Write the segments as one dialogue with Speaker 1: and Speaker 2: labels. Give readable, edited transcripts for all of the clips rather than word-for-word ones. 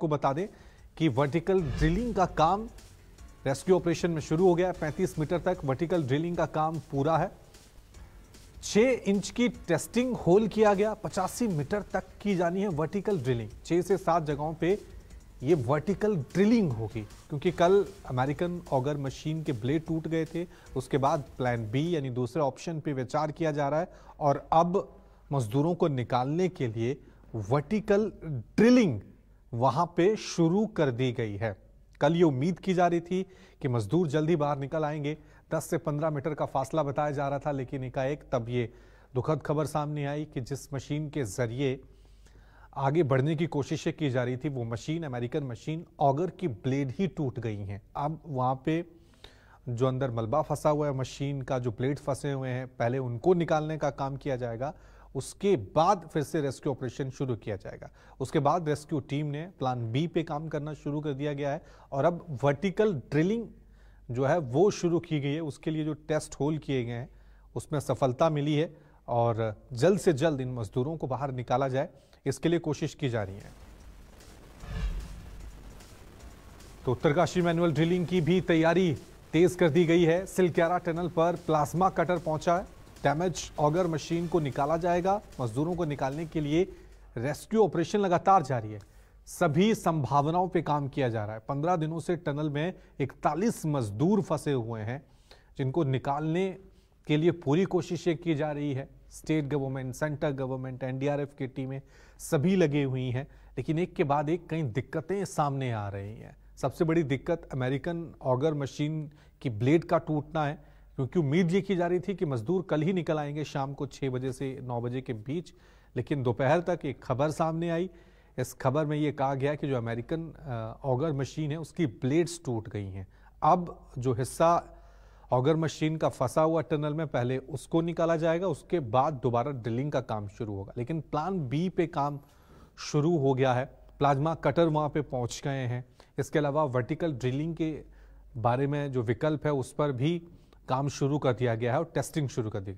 Speaker 1: आपको बता दें कि वर्टिकल ड्रिलिंग का काम रेस्क्यू ऑपरेशन में शुरू हो गया है। 35 मीटर तक वर्टिकल ड्रिलिंग का काम पूरा है। 6 इंच की टेस्टिंग होल किया गया। 85 मीटर तक की जानी है वर्टिकल ड्रिलिंग। 6 से 7 जगहों पे ये वर्टिकल ड्रिलिंग होगी, क्योंकि कल अमेरिकन ऑगर मशीन के ब्लेड टूट गए थे। उसके बाद प्लान बी यानी दूसरे ऑप्शन पे विचार किया जा रहा है और अब मजदूरों को निकालने के लिए वर्टिकल ड्रिलिंग वहां पे शुरू कर दी गई है। कल ये उम्मीद की जा रही थी कि मजदूर जल्दी बाहर निकल आएंगे। 10 से 15 मीटर का फासला बताया जा रहा था, लेकिन एकाएक तब ये दुखद खबर सामने आई कि जिस मशीन के जरिए आगे बढ़ने की कोशिशें की जा रही थी, वो मशीन अमेरिकन मशीन ऑगर की ब्लेड ही टूट गई हैं। अब वहां पे जो अंदर मलबा फंसा हुआ है, मशीन का जो ब्लेड फंसे हुए हैं, पहले उनको निकालने का काम किया जाएगा। उसके बाद फिर से रेस्क्यू ऑपरेशन शुरू किया जाएगा। उसके बाद रेस्क्यू टीम ने प्लान बी पे काम करना शुरू कर दिया गया है और अब वर्टिकल ड्रिलिंग जो है वो शुरू की गई है। उसके लिए जो टेस्ट होल किए गए हैं उसमें सफलता मिली है और जल्द से जल्द इन मजदूरों को बाहर निकाला जाए, इसके लिए कोशिश की जा रही है। तो उत्तरकाशी मैनुअल ड्रिलिंग की भी तैयारी तेज कर दी गई है। सिलक्यारा टनल पर प्लाज्मा कटर पहुंचा है। डैमेज ऑगर मशीन को निकाला जाएगा। मजदूरों को निकालने के लिए रेस्क्यू ऑपरेशन लगातार जारी है। सभी संभावनाओं पे काम किया जा रहा है। 15 दिनों से टनल में 41 मजदूर फंसे हुए हैं, जिनको निकालने के लिए पूरी कोशिशें की जा रही है। State government, central government, NDRF की टीमें सभी लगी हुई हैं, लेकिन एक के बाद एक कई दिक्कतें सामने आ रही हैं। सबसे बड़ी दिक्कत अमेरिकन ऑगर मशीन की ब्लेड का टूटना है, क्योंकि उम्मीद ये की जा रही थी कि मजदूर कल ही निकल आएंगे शाम को 6 बजे से 9 बजे के बीच, लेकिन दोपहर तक एक खबर सामने आई। इस खबर में ये कहा गया कि जो अमेरिकन ऑगर मशीन है उसकी ब्लेड्स टूट गई हैं। अब जो हिस्सा ऑगर मशीन का फंसा हुआ टनल में, पहले उसको निकाला जाएगा, उसके बाद दोबारा ड्रिलिंग का काम शुरू होगा। लेकिन प्लान बी पे काम शुरू हो गया है। प्लाज्मा कटर वहां पे पहुंच गए हैं। इसके अलावा वर्टिकल ड्रिलिंग के बारे में जो विकल्प है उस पर भी काम शुरू कर दिया गया है और टेस्टिंग शुरू कर दी।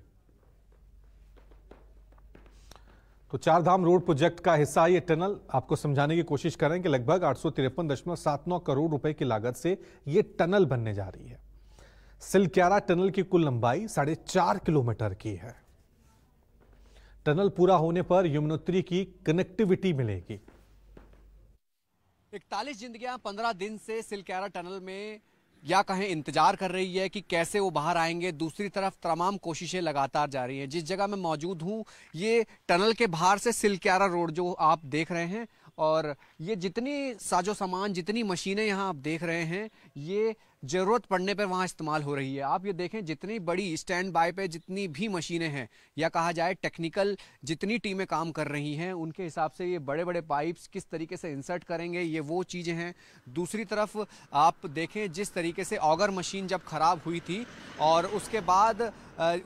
Speaker 1: तो चारधाम रोड प्रोजेक्ट का हिस्सा ये टनल आपको समझाने की कोशिश करें कि लगभग 853.79 करोड़ रुपए की लागत से ये टनल बनने जा रही है। सिलक्यारा टनल की कुल लंबाई 4.5 किलोमीटर की है। टनल पूरा होने पर यमुनोत्री की कनेक्टिविटी मिलेगी।
Speaker 2: 41 जिंदगियां 15 दिन से सिलक्यारा टनल में या कहें इंतजार कर रही है कि कैसे वो बाहर आएंगे। दूसरी तरफ तमाम कोशिशें लगातार जारी हैं। जिस जगह मैं मौजूद हूं ये टनल के बाहर से सिलक्यारा रोड जो आप देख रहे हैं, और ये जितनी साजो सामान, जितनी मशीनें यहाँ आप देख रहे हैं, ये ज़रूरत पड़ने पर वहाँ इस्तेमाल हो रही है। आप ये देखें, जितनी बड़ी स्टैंड बाय पे जितनी भी मशीनें हैं, या कहा जाए टेक्निकल जितनी टीमें काम कर रही हैं, उनके हिसाब से ये बड़े बड़े पाइप्स किस तरीके से इंसर्ट करेंगे, ये वो चीज़ें हैं। दूसरी तरफ आप देखें, जिस तरीके से ऑगर मशीन जब ख़राब हुई थी और उसके बाद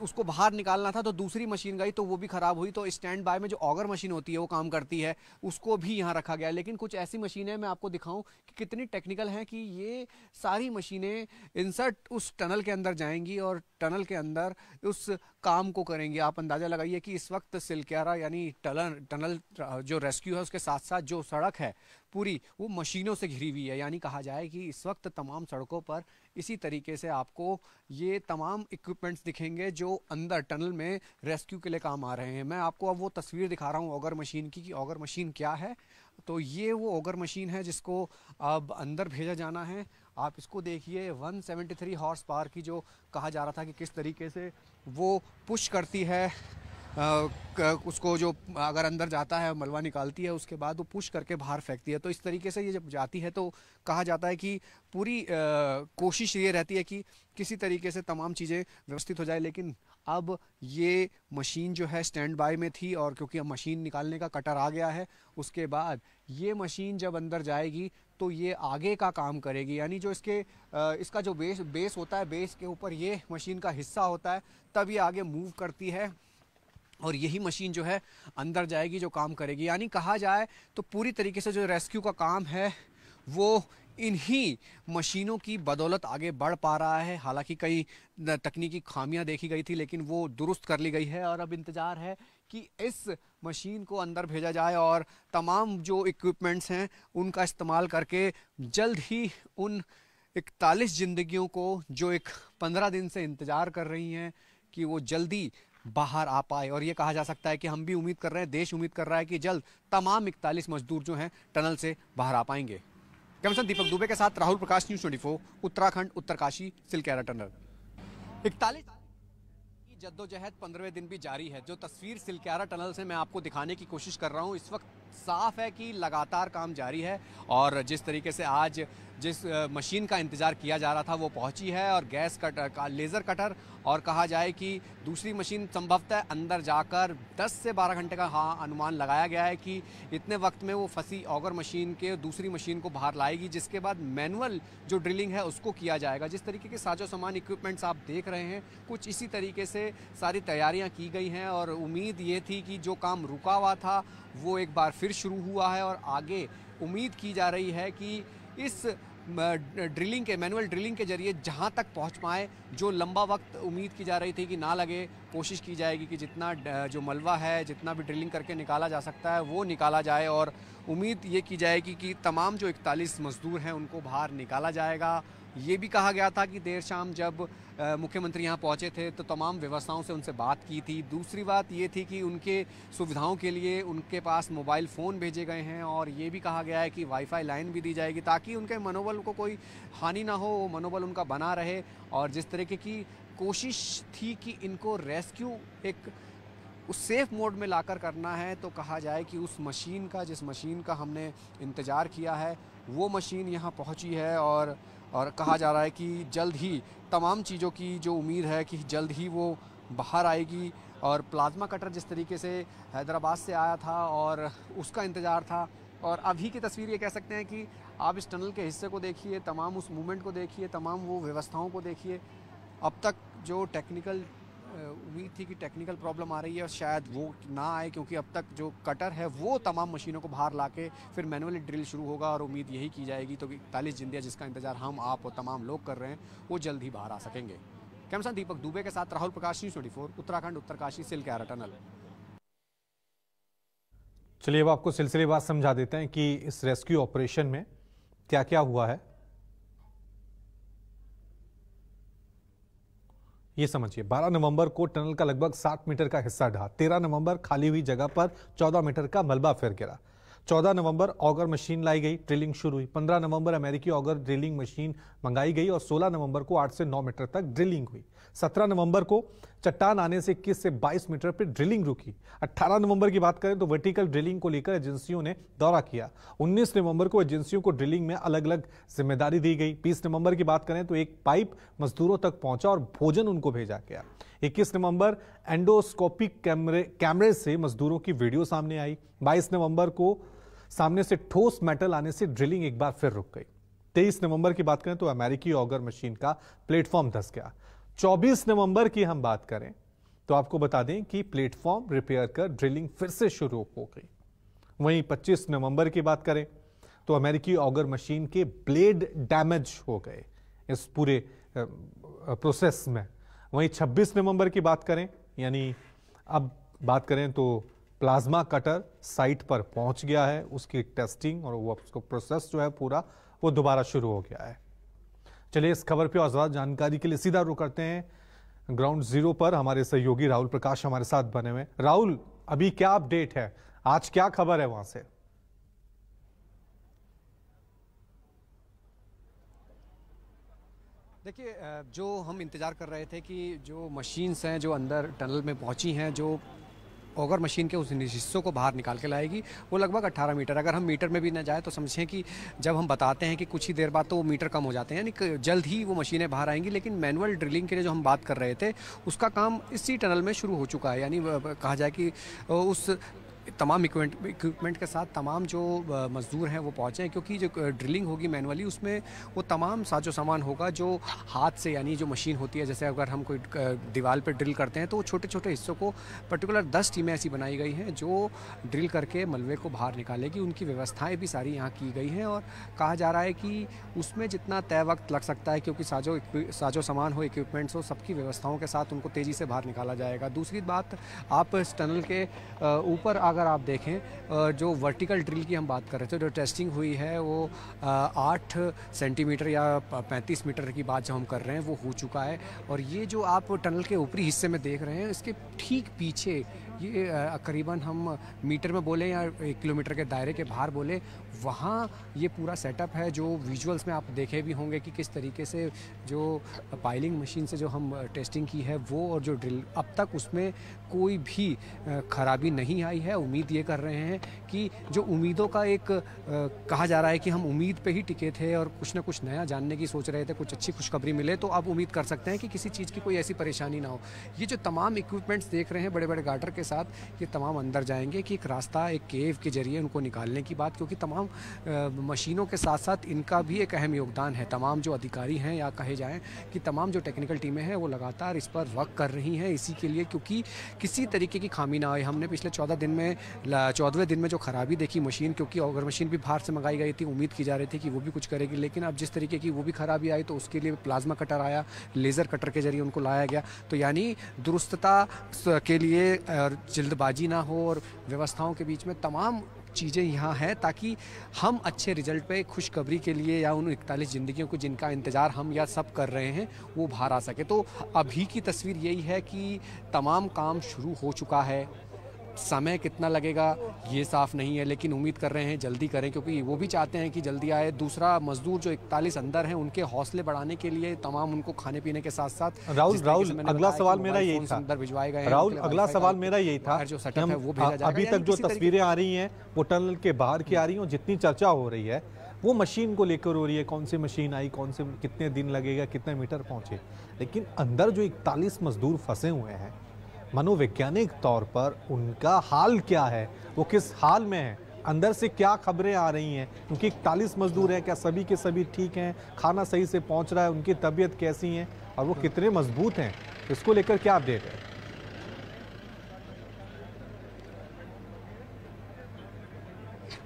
Speaker 2: उसको बाहर निकालना था तो दूसरी मशीन गई तो वो भी ख़राब हुई, तो स्टैंड बाय में जो ऑगर मशीन होती है वो काम करती है, उसको भी यहाँ रखा गया। लेकिन कुछ ऐसी मशीनें मैं आपको दिखाऊं कि कितनी टेक्निकल हैं कि ये सारी मशीनें इंसर्ट उस टनल के अंदर जाएंगी और टनल के अंदर उस काम को करेंगे। आप अंदाज़ा लगाइए कि इस वक्त सिलक्यारा यानी टनल जो रेस्क्यू है उसके साथ साथ जो सड़क है पूरी वो मशीनों से घिरी हुई है। यानी कहा जाए कि इस वक्त तमाम सड़कों पर इसी तरीके से आपको ये तमाम इक्विपमेंट्स दिखेंगे जो अंदर टनल में रेस्क्यू के लिए काम आ रहे हैं। मैं आपको अब वो तस्वीर दिखा रहा हूँ ऑगर मशीन की, कि ऑगर मशीन क्या है। तो ये वो ऑगर मशीन है जिसको अब अंदर भेजा जाना है। आप इसको देखिए, 173 हॉर्स पावर की जो कहा जा रहा था कि किस तरीके से वो पुश करती है उसको, जो अगर अंदर जाता है मलबा निकालती है, उसके बाद वो पुश करके बाहर फेंकती है। तो इस तरीके से ये जब जाती है तो कहा जाता है कि पूरी कोशिश ये रहती है कि किसी तरीके से तमाम चीज़ें व्यवस्थित हो जाए। लेकिन अब ये मशीन जो है स्टैंड बाय में थी, और क्योंकि अब मशीन निकालने का कटर आ गया है, उसके बाद ये मशीन जब अंदर जाएगी तो ये आगे का काम करेगी। यानी जो इसका जो बेस होता है, बेस के ऊपर ये मशीन का हिस्सा होता है, तब ये आगे मूव करती है और यही मशीन जो है अंदर जाएगी जो काम करेगी। यानी कहा जाए तो पूरी तरीके से जो रेस्क्यू का काम है वो इन्हीं मशीनों की बदौलत आगे बढ़ पा रहा है। हालांकि कई तकनीकी खामियां देखी गई थी, लेकिन वो दुरुस्त कर ली गई है और अब इंतज़ार है कि इस मशीन को अंदर भेजा जाए और तमाम जो इक्विपमेंट्स हैं उनका इस्तेमाल करके जल्द ही उन 41 जिंदगियों को जो एक 15 दिन से इंतज़ार कर रही हैं कि वो जल्दी बाहर आ पाए। और ये कहा जा सकता है कि हम भी उम्मीद कर रहे हैं, देश उम्मीद कर रहा है कि जल्द तमाम 41 मजदूर जो हैं टनल से बाहर आ पाएंगे। कैमरा दीपक दुबे के साथ राहुल प्रकाश, न्यूज़ 24, उत्तराखंड, उत्तरकाशी, सिलक्यारा टनल। 41 की जद्दोजहद 15वें दिन भी जारी है। जो तस्वीर सिलक्यारा टनल से मैं आपको दिखाने की कोशिश कर रहा हूँ, इस वक्त साफ है कि लगातार काम जारी है और जिस तरीके से आज जिस मशीन का इंतज़ार किया जा रहा था वो पहुंची है और गैस कटर का लेज़र कटर और कहा जाए कि दूसरी मशीन संभवतः अंदर जाकर 10 से 12 घंटे का अनुमान लगाया गया है कि इतने वक्त में वो फंसी ऑगर मशीन के दूसरी मशीन को बाहर लाएगी, जिसके बाद मैनुअल जो ड्रिलिंग है उसको किया जाएगा। जिस तरीके के साजो सामान इक्विपमेंट्स आप देख रहे हैं, कुछ इसी तरीके से सारी तैयारियाँ की गई हैं और उम्मीद ये थी कि जो काम रुका हुआ था वो एक बार फिर शुरू हुआ है और आगे उम्मीद की जा रही है कि इस ड्रिलिंग के मैनुअल ड्रिलिंग के जरिए जहां तक पहुंच पाए, जो लंबा वक्त उम्मीद की जा रही थी कि ना लगे, कोशिश की जाएगी कि जितना जो मलबा है, जितना भी ड्रिलिंग करके निकाला जा सकता है वो निकाला जाए और उम्मीद ये की जाएगी कि तमाम जो 41 मजदूर हैं उनको बाहर निकाला जाएगा। ये भी कहा गया था कि देर शाम जब मुख्यमंत्री यहाँ पहुँचे थे तो तमाम व्यवस्थाओं से उनसे बात की थी। दूसरी बात ये थी कि उनके सुविधाओं के लिए उनके पास मोबाइल फ़ोन भेजे गए हैं और ये भी कहा गया है कि वाईफाई लाइन भी दी जाएगी ताकि उनके मनोबल को कोई हानि ना हो, वो मनोबल उनका बना रहे। और जिस तरीके की कोशिश थी कि इनको रेस्क्यू एक उस सेफ मोड में लाकर करना है, तो कहा जाए कि उस मशीन का, जिस मशीन का हमने इंतज़ार किया है, वो मशीन यहाँ पहुँची है और कहा जा रहा है कि जल्द ही तमाम चीज़ों की जो उम्मीद है कि जल्द ही वो बाहर आएगी। और प्लाज्मा कटर जिस तरीके से हैदराबाद से आया था और उसका इंतज़ार था, और अभी की तस्वीर ये कह सकते हैं कि आप इस टनल के हिस्से को देखिए, तमाम उस मूवमेंट को देखिए, तमाम वो व्यवस्थाओं को देखिए। अब तक जो टेक्निकल उम्मीद थी कि टेक्निकल प्रॉब्लम आ रही है और शायद वो ना आए, क्योंकि अब तक जो कटर है वो तमाम मशीनों को बाहर लाके फिर मैनुअली ड्रिल शुरू होगा और उम्मीद यही की जाएगी तो 41 जिंदगियां जिसका इंतजार हम, आप और तमाम लोग कर रहे हैं वो जल्द ही बाहर आ सकेंगे। कैमरा दीपक दुबे के साथ राहुल प्रकाश, न्यूज़ 24, उत्तराखंड, उत्तरकाशी, सिलक्यारा टनल।
Speaker 1: चलिए अब आपको सिलसिलेवार समझा देते हैं कि इस रेस्क्यू ऑपरेशन में क्या क्या हुआ है। ये समझिए, 12 नवंबर को टनल का लगभग 60 मीटर का हिस्सा ढहा। 13 नवंबर खाली हुई जगह पर 14 मीटर का मलबा फिर गिरा। 14 नवंबर ऑगर मशीन लाई गई, ड्रिलिंग शुरू हुई। 15 नवंबर अमेरिकी ऑगर ड्रिलिंग मशीन मंगाई गई और 16 नवंबर को 8 से 9 मीटर तक ड्रिलिंग हुई। 17 नवंबर को चट्टान आने से 21 से 22 मीटर पर ड्रिलिंग रुकी। 18 नवंबर की बात करें तो वर्टिकल ड्रिलिंग को लेकर एजेंसियों ने दौरा किया। 19 नवंबर को एजेंसियों को ड्रिलिंग में अलग अलग जिम्मेदारी दी गई। 20 नवंबर की बात करें तो एक पाइप मजदूरों तक पहुंचा और भोजन उनको भेजा गया। 21 नवंबर एंडोस्कोपिक कैमरे से मजदूरों की वीडियो सामने आई। 22 नवंबर को सामने से ठोस मेटल आने से ड्रिलिंग एक बार फिर रुक गई। 23 नवंबर की बात करें तो अमेरिकी ऑगर मशीन का प्लेटफॉर्म धंस गया। 24 नवंबर की हम बात करें तो आपको बता दें कि प्लेटफॉर्म रिपेयर कर ड्रिलिंग फिर से शुरू हो गई। वहीं 25 नवंबर की बात करें तो अमेरिकी ऑगर मशीन के ब्लेड डैमेज हो गए इस पूरे प्रोसेस में। वहीं 26 नवंबर की बात करें, यानी अब बात करें तो प्लाज्मा कटर साइट पर पहुंच गया है, उसकी टेस्टिंग और वो उसको प्रोसेस जो है पूरा वो दोबारा शुरू हो गया है। चलिए इस खबर पे और ज्यादा जानकारी के लिए सीधा रुक करते हैं ग्राउंड जीरो पर। हमारे सहयोगी राहुल प्रकाश हमारे साथ बने हुए। राहुल, अभी क्या अपडेट है, आज क्या खबर है वहां से?
Speaker 2: देखिए, जो हम इंतज़ार कर रहे थे कि जो मशीन्स हैं जो अंदर टनल में पहुंची हैं, जो ऑगर मशीन के उस हिस्सों को बाहर निकाल के लाएगी, वो लगभग 18 मीटर। अगर हम मीटर में भी ना जाए तो समझें कि जब हम बताते हैं कि कुछ ही देर बाद तो वो मीटर कम हो जाते हैं, यानी जल्द ही वो मशीनें बाहर आएंगी। लेकिन मैनुअल ड्रिलिंग के लिए जो हम बात कर रहे थे उसका काम इसी टनल में शुरू हो चुका है। यानी कहा जाए कि उस तमाम इक्विपमेंट के साथ तमाम जो मज़दूर हैं वो पहुँचे हैं, क्योंकि जो ड्रिलिंग होगी मैनुअली उसमें वो तमाम साजो सामान होगा जो हाथ से, यानी जो मशीन होती है, जैसे अगर हम कोई दीवार पे ड्रिल करते हैं तो छोटे छोटे हिस्सों को पर्टिकुलर 10 टीमें ऐसी बनाई गई हैं जो ड्रिल करके मलबे को बाहर निकालेगी। उनकी व्यवस्थाएँ भी सारी यहाँ की गई हैं और कहा जा रहा है कि उसमें जितना तय वक्त लग सकता है, क्योंकि साजो सामान हो, इक्विपमेंट्स हो, सबकी व्यवस्थाओं के साथ उनको तेज़ी से बाहर निकाला जाएगा। दूसरी बात, आप इस टनल के ऊपर अगर आप देखें, जो वर्टिकल ड्रिल की हम बात कर रहे थे, जो टेस्टिंग हुई है वो 8 सेंटीमीटर या 35 मीटर की बात जो हम कर रहे हैं वो हो चुका है। और ये जो आप टनल के ऊपरी हिस्से में देख रहे हैं, इसके ठीक पीछे ये करीबन हम मीटर में बोले या 1 किलोमीटर के दायरे के बाहर बोले, वहाँ ये पूरा सेटअप है जो विजुअल्स में आप देखे भी होंगे कि किस तरीके से जो पाइलिंग मशीन से जो हम टेस्टिंग की है वो, और जो ड्रिल अब तक उसमें कोई भी खराबी नहीं आई है। उम्मीद ये कर रहे हैं कि जो उम्मीदों का एक कहा जा रहा है कि हम उम्मीद पे ही टिके थे और कुछ ना कुछ नया जानने की सोच रहे थे, कुछ अच्छी खुशखबरी मिले, तो अब उम्मीद कर सकते हैं कि किसी चीज़ की कोई ऐसी परेशानी ना हो। ये जो तमाम इक्विपमेंट्स देख रहे हैं बड़े बड़े गार्डर के साथ, ये तमाम अंदर जाएंगे कि एक रास्ता, एक केव के जरिए उनको निकालने की बात, क्योंकि तमाम मशीनों के साथ साथ इनका भी एक अहम योगदान है। तमाम जो अधिकारी हैं या कहे जाएं कि तमाम जो टेक्निकल टीमें हैं वो लगातार इस पर वर्क कर रही हैं इसी के लिए, क्योंकि किसी तरीके की खामी ना आए। हमने पिछले 14वें दिन में जो खराबी देखी मशीन, क्योंकि अगर मशीन भी बाहर से मंगाई गई थी, उम्मीद की जा रही थी कि वो भी कुछ करेगी, लेकिन अब जिस तरीके की वो भी खराबी आई तो उसके लिए प्लाज्मा कटर आया, लेज़र कटर के जरिए उनको लाया गया। तो यानी दुरुस्तता के लिए जल्दबाजी ना हो और व्यवस्थाओं के बीच में तमाम चीज़ें यहाँ हैं, ताकि हम अच्छे रिजल्ट पे खुशखबरी के लिए या उन 41 ज़िंदगियों को जिनका इंतज़ार हम या सब कर रहे हैं वो बाहर आ सके। तो अभी की तस्वीर यही है कि तमाम काम शुरू हो चुका है। समय कितना लगेगा ये साफ नहीं है, लेकिन उम्मीद कर रहे हैं जल्दी करें, क्योंकि वो भी चाहते हैं कि जल्दी आए। दूसरा, मजदूर जो 41 अंदर हैं उनके हौसले बढ़ाने के लिए तमाम उनको खाने पीने के साथ साथ
Speaker 1: राहुल अगला सवाल मेरा यही था।
Speaker 2: अंदर भिजवाए गए हैं
Speaker 1: राहुल, अगला सवाल मेरा यही था,
Speaker 2: जो सेटअप है वो भेजा जाएगा।
Speaker 1: अभी तक जो तस्वीरें आ रही हैं वो टनल के बाहर की आ रही हैं, जितनी चर्चा हो रही है वो मशीन को लेकर हो रही है, कौन सी मशीन आई, कौन से कितने दिन लगेगा, कितने मीटर पहुंचे। लेकिन अंदर जो 41 मजदूर फंसे हुए हैं, मनोवैज्ञानिक तौर पर उनका हाल क्या है, वो किस हाल में है, अंदर से क्या खबरें आ रही हैं, क्योंकि 41 मजदूर हैं, क्या सभी के सभी ठीक हैं, खाना सही से पहुंच रहा है, उनकी तबीयत कैसी है और वो कितने मजबूत हैं, इसको लेकर क्या अपडेट है?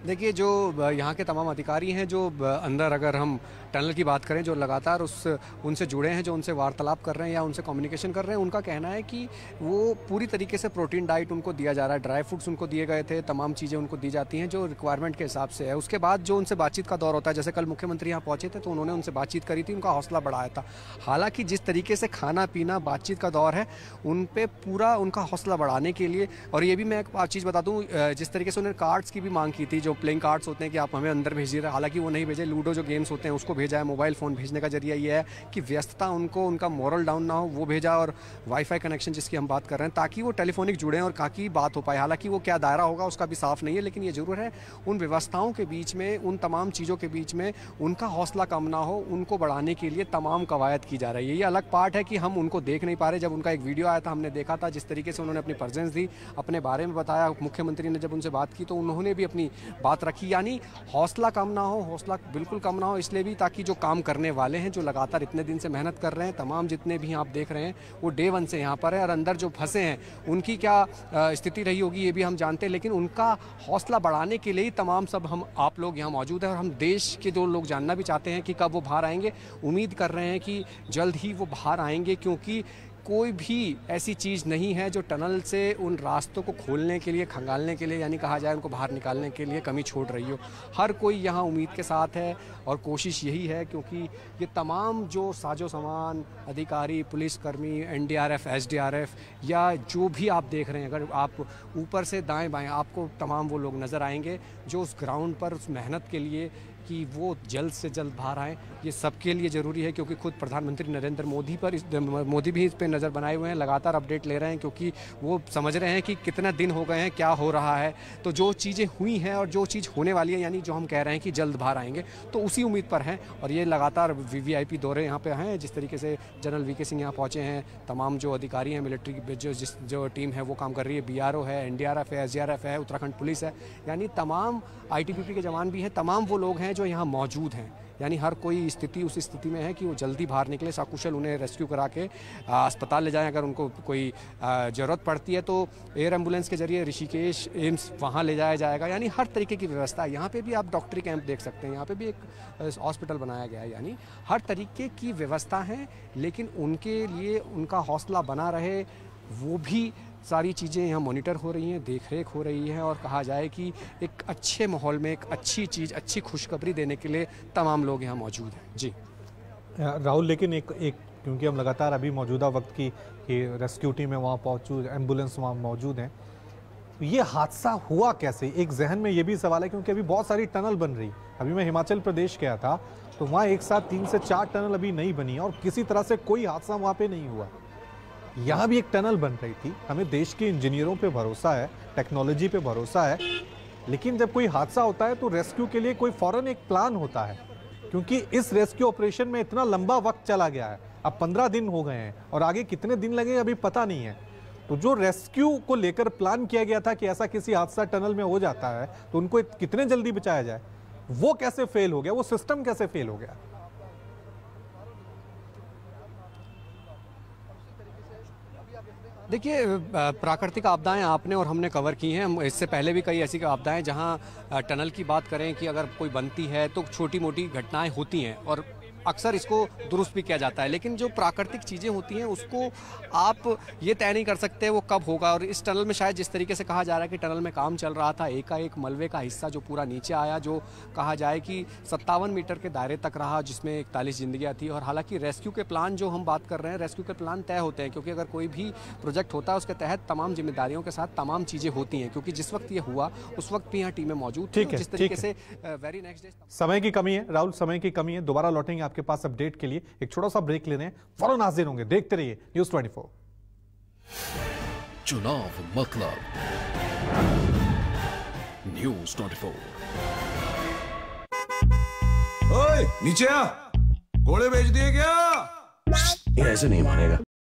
Speaker 2: देखिए, जो यहाँ के तमाम अधिकारी हैं, जो अंदर अगर हम टनल की बात करें, जो लगातार उनसे जुड़े हैं, जो उनसे वार्तालाप कर रहे हैं या उनसे कम्युनिकेशन कर रहे हैं, उनका कहना है कि वो पूरी तरीके से प्रोटीन डाइट उनको दिया जा रहा है, ड्राई फ्रूट्स उनको दिए गए थे, तमाम चीज़ें उनको दी जाती हैं जो रिक्वायरमेंट के हिसाब से है। उसके बाद जो उनसे बातचीत का दौर होता है, जैसे कल मुख्यमंत्री यहाँ पहुँचे थे तो उन्होंने उनसे बातचीत करी थी, उनका हौसला बढ़ाया था। हालाँकि जिस तरीके से खाना पीना बातचीत का दौर है, उन पर पूरा उनका हौसला बढ़ाने के लिए, और ये भी मैं एक चीज़ बता दूँ, जिस तरीके से उन्होंने कार्ड्स की भी मांग की थी, जो प्लेइंग कार्ड्स होते हैं कि आप हमें अंदर भेजिए, हालांकि वो नहीं भेजे। लूडो जो गेम्स होते हैं उसको भेजा है। मोबाइल फ़ोन भेजने का जरिया ये है कि व्यस्तता उनको, उनका मोरल डाउन ना हो, वो भेजा। और वाईफाई कनेक्शन जिसकी हम बात कर रहे हैं, ताकि वो टेलीफोनिक जुड़ें और ताकि बात हो पाए। हालांकि वो क्या दायरा होगा उसका भी साफ नहीं है, लेकिन ये जरूर है उन व्यवस्थाओं के बीच में, उन तमाम चीज़ों के बीच में उनका हौसला कम ना हो, उनको बढ़ाने के लिए तमाम कवायद की जा रही है। ये अलग पार्ट है कि हम उनको देख नहीं पा रहे। जब उनका एक वीडियो आया था, हमने देखा था जिस तरीके से उन्होंने अपनी प्रेजेंस दी, अपने बारे में बताया। मुख्यमंत्री ने जब उनसे बात की तो उन्होंने भी अपनी बात रखी। यानी हौसला कम ना हो, हौसला बिल्कुल कम ना हो, इसलिए भी ताकि जो काम करने वाले हैं, जो लगातार इतने दिन से मेहनत कर रहे हैं, तमाम जितने भी आप देख रहे हैं वो डे 1 से यहाँ पर है। और अंदर जो फंसे हैं उनकी क्या स्थिति रही होगी ये भी हम जानते हैं, लेकिन उनका हौसला बढ़ाने के लिए तमाम सब हम आप लोग यहाँ मौजूद हैं। और हम देश के जो लोग जानना भी चाहते हैं कि कब वो बाहर आएंगे। उम्मीद कर रहे हैं कि जल्द ही वो बाहर आएंगे, क्योंकि कोई भी ऐसी चीज़ नहीं है जो टनल से उन रास्तों को खोलने के लिए, खंगालने के लिए, यानी कहा जाए उनको बाहर निकालने के लिए कमी छोड़ रही हो। हर कोई यहाँ उम्मीद के साथ है और कोशिश यही है, क्योंकि ये तमाम जो साजो सामान, अधिकारी, पुलिसकर्मी, NDRF, SDRF या जो भी आप देख रहे हैं, अगर आप ऊपर से दाएं बाएं आपको तमाम वो लोग नज़र आएंगे जो उस ग्राउंड पर उस मेहनत के लिए कि वो जल्द से जल्द बाहर आएँ। ये सबके लिए ज़रूरी है, क्योंकि खुद प्रधानमंत्री नरेंद्र मोदी भी इस पे नज़र बनाए हुए हैं, लगातार अपडेट ले रहे हैं, क्योंकि वो समझ रहे हैं कि कितने दिन हो गए हैं, क्या हो रहा है। तो जो चीज़ें हुई हैं और जो चीज़ होने वाली है, यानी जो हम कह रहे हैं कि जल्द बाहर आएंगे, तो उसी उम्मीद पर हैं। और ये लगातार वीवीआईपी दौरे यहाँ पे हैं। जिस तरीके से जनरल वीके सिंह यहाँ पहुँचे हैं, तमाम जो अधिकारी हैं मिलिट्री की जो टीम है वो काम कर रही है, बीआरओ है, एनडीआरएफ है, एसडीआरएफ है, उत्तराखंड पुलिस है, यानी तमाम आईटीबीपी के जवान भी हैं। तमाम वो लोग हैं जो यहाँ मौजूद हैं, यानी हर कोई स्थिति उस स्थिति में है कि वो जल्दी बाहर निकले, सकुशल उन्हें रेस्क्यू करा के अस्पताल ले जाएं। अगर उनको कोई ज़रूरत पड़ती है तो एयर एम्बुलेंस के जरिए ऋषिकेश एम्स वहाँ ले जाया जाएगा। यानी हर तरीके की व्यवस्था है। यहाँ पे भी आप डॉक्टरी कैंप देख सकते हैं, यहाँ पे भी एक हॉस्पिटल बनाया गया है, यानी हर तरीके की व्यवस्था है। लेकिन उनके लिए उनका हौसला बना रहे, वो भी सारी चीज़ें यहाँ मॉनिटर हो रही हैं, देख रेख हो रही है। और कहा जाए कि एक अच्छे माहौल में एक अच्छी चीज़, अच्छी खुशखबरी देने के लिए तमाम लोग यहाँ मौजूद हैं। जी
Speaker 1: राहुल, लेकिन एक क्योंकि हम लगातार अभी मौजूदा वक्त की रेस्क्यू टीम है वहाँ मौजूद, एम्बुलेंस वहाँ मौजूद हैं, ये हादसा हुआ कैसे? एक जहन में ये भी सवाल है, क्योंकि अभी बहुत सारी टनल बन रही। अभी मैं हिमाचल प्रदेश गया था तो वहाँ एक साथ 3 से 4 टनल अभी नहीं बनी और किसी तरह से कोई हादसा वहाँ पे नहीं हुआ। यहाँ भी एक टनल बन रही थी। हमें देश के इंजीनियरों पे भरोसा है, टेक्नोलॉजी पे भरोसा है, लेकिन जब कोई हादसा होता है तो रेस्क्यू के लिए कोई फौरन एक प्लान होता है, क्योंकि इस रेस्क्यू ऑपरेशन में इतना लंबा वक्त चला गया है। अब 15 दिन हो गए हैं और आगे कितने दिन लगे अभी पता नहीं है। तो जो रेस्क्यू को लेकर प्लान किया गया था कि ऐसा किसी हादसा टनल में हो जाता है तो उनको कितने जल्दी बचाया जाए, वो कैसे फेल हो गया? वो सिस्टम कैसे फेल हो गया?
Speaker 2: देखिए, प्राकृतिक आपदाएं आपने और हमने कवर की हैं। इससे पहले भी कई ऐसी आपदाएं, जहां टनल की बात करें कि अगर कोई बनती है तो छोटी मोटी घटनाएं होती हैं और अक्सर इसको दुरुस्त भी किया जाता है। लेकिन जो प्राकृतिक चीज़ें होती हैं उसको आप ये तय नहीं कर सकते वो कब होगा। और इस टनल में शायद जिस तरीके से कहा जा रहा है कि टनल में काम चल रहा था, एकाएक मलबे का हिस्सा जो पूरा नीचे आया, जो कहा जाए कि 57 मीटर के दायरे तक रहा, जिसमें 41 जिंदगियाँ थी। और हालांकि रेस्क्यू के प्लान जो हम बात कर रहे हैं, रेस्क्यू के प्लान तय होते हैं, क्योंकि अगर कोई भी प्रोजेक्ट होता है उसके तहत तमाम जिम्मेदारियों के साथ तमाम चीज़ें होती हैं। क्योंकि जिस वक्त ये हुआ उस वक्त भी यहाँ टीमें मौजूद थी। जिस तरीके से वेरी नेक्स्ट डे, समय की कमी है राहुल, समय की कमी है। दोबारा लौटेंगे आपके पास अपडेट के लिए। एक छोटा सा ब्रेक लेने हैं, फौरन हाजिर होंगे। देखते रहिए न्यूज़ 24।
Speaker 3: चुनाव मतलब न्यूज़ 24।
Speaker 4: ओए नीचे आ, घोड़े बेच दिए क्या?
Speaker 3: ये ऐसे नहीं मानेगा।